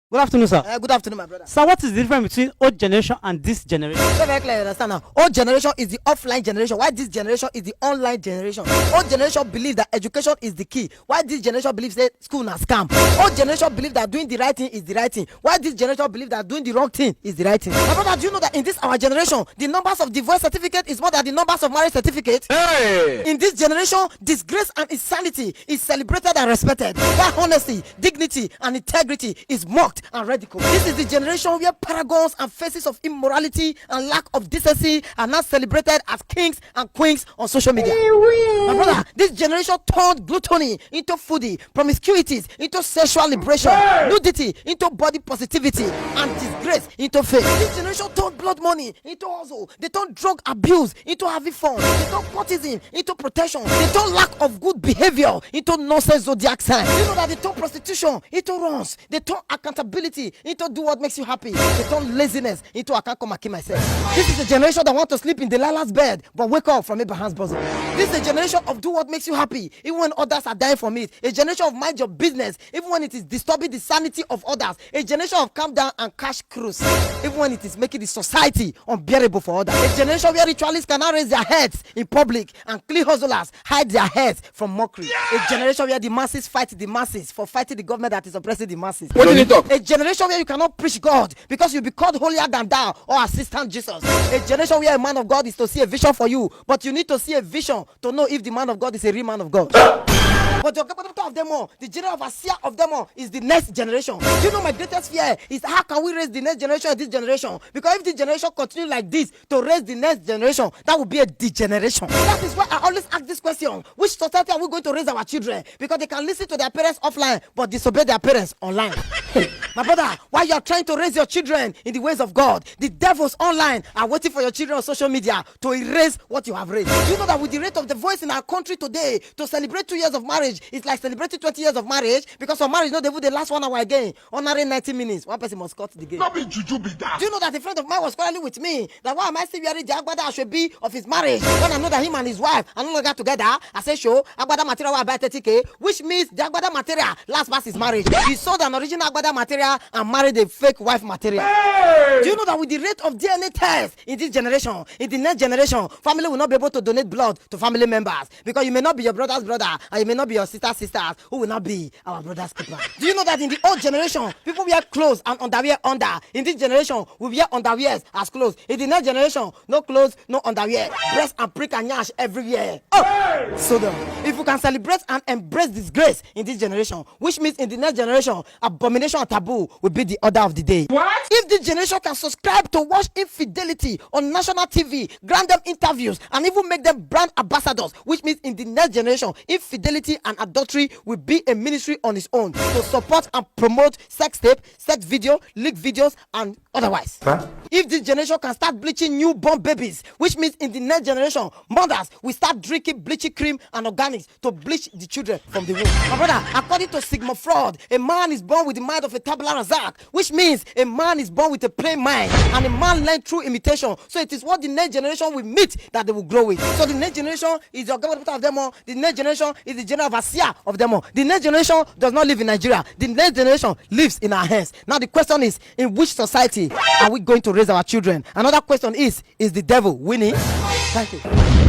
Good afternoon, sir. Good afternoon, my brother. Sir, what is the difference between old generation and this generation? Very clear, understand now. Old generation is the offline generation, while this generation is the online generation. Old generation believes that education is the key, while this generation believes that school na scam. Old generation believes that doing the right thing is the right thing, while this generation believes that doing the wrong thing is the right thing. My brother, do you know that in this our generation, the numbers of divorce certificate is more than the numbers of marriage certificate? Hey! In this generation, disgrace and insanity is celebrated and respected, while honesty, dignity, and integrity is mocked and ridiculed. This is the generation where paragons and faces of immorality and lack of decency are now celebrated as kings and queens on social media. My brother, this generation turned gluttony into foodie, promiscuities into sexual liberation, nudity into body positivity, and disgrace into faith. This generation turned blood money into hustle. They turned drug abuse into having fun. They turned courtesan into protection. They turned lack of good behavior into nonsense zodiac sign. You know that they turned prostitution into runs. They turned accountability into do what makes you happy. They turn laziness into I can't come and kill myself. This is a generation that want to sleep in Delilah's bed but wake up from Abraham's bosom. This is a generation of do what makes you happy even when others are dying from it. A generation of mind your business even when it is disturbing the sanity of others. A generation of calm down and cash cruise even when it is making the society unbearable for others. A generation where ritualists cannot raise their heads in public and clean hustlers hide their heads from mockery. A generation where the masses fight the masses for fighting the government that is oppressing the masses. What did he talk? A generation where you cannot preach God because you'll be called holier than thou or assistant Jesus. A generation where a man of God is to see a vision for you, but you need to see a vision to know if the man of God is a real man of God. But the capital of them all, the general overseer of them all is the next generation. You know my greatest fear is how can we raise the next generation of this generation? Because if this generation continue like this to raise the next generation, that will be a degeneration. That is why I always ask this question: which society are we going to raise our children? Because they can listen to their parents offline but disobey their parents online. My brother, while you are trying to raise your children in the ways of God, the devils online are waiting for your children on social media to erase what you have raised. You know that with the rate of the voice in our country today, to celebrate 2 years of marriage, it's like celebrating 20 years of marriage, because for marriage, no, they would the last 1 hour again, honoring 90 minutes. One person must cut the game. Not be juju be that. Do you know that a friend of mine was quarreling with me that why am I still wearing the agbada I should be of his marriage when I know that him and his wife are no longer together? I say, show agbada material will buy 30K, which means the agbada material last past his marriage. He sold an original agbada material and married a fake wife material. Hey! Do you know that with the rate of DNA tests in this generation, in the next generation, family will not be able to donate blood to family members because you may not be your brother's brother and you may not be your sister's sisters who will not be our brother's keeper. Do you know that in the old generation, people wear clothes and underwear under? In this generation, we wear underwears as clothes. In the next generation, no clothes, no underwear. Breast and prick and yash everywhere. Oh! Hey! So then, if you can celebrate and embrace disgrace in this generation, which means in the next generation, abomination and taboo will be the order of the day. What? If this generation can subscribe to watch infidelity on national TV, grant them interviews, and even make them brand ambassadors, which means in the next generation, infidelity and adultery will be a ministry on its own to support and promote sex tape, sex video, leak videos, and otherwise. Huh? If this generation can start bleaching newborn babies, which means in the next generation, mothers will start drinking bleaching cream and organics to bleach the children from the womb. My brother, according to Sigmund Freud, a man is born with the mind of a tabula rasa, which means a man is born with a plain mind, and a man learns through imitation. So it is what the next generation will meet that they will grow with. So the next generation is the government of them all. The next generation is the general overseer of them all. The next generation does not live in Nigeria. The next generation lives in our hands. Now the question is, in which society are we going to raise our children? Another question is the devil winning? Thank you.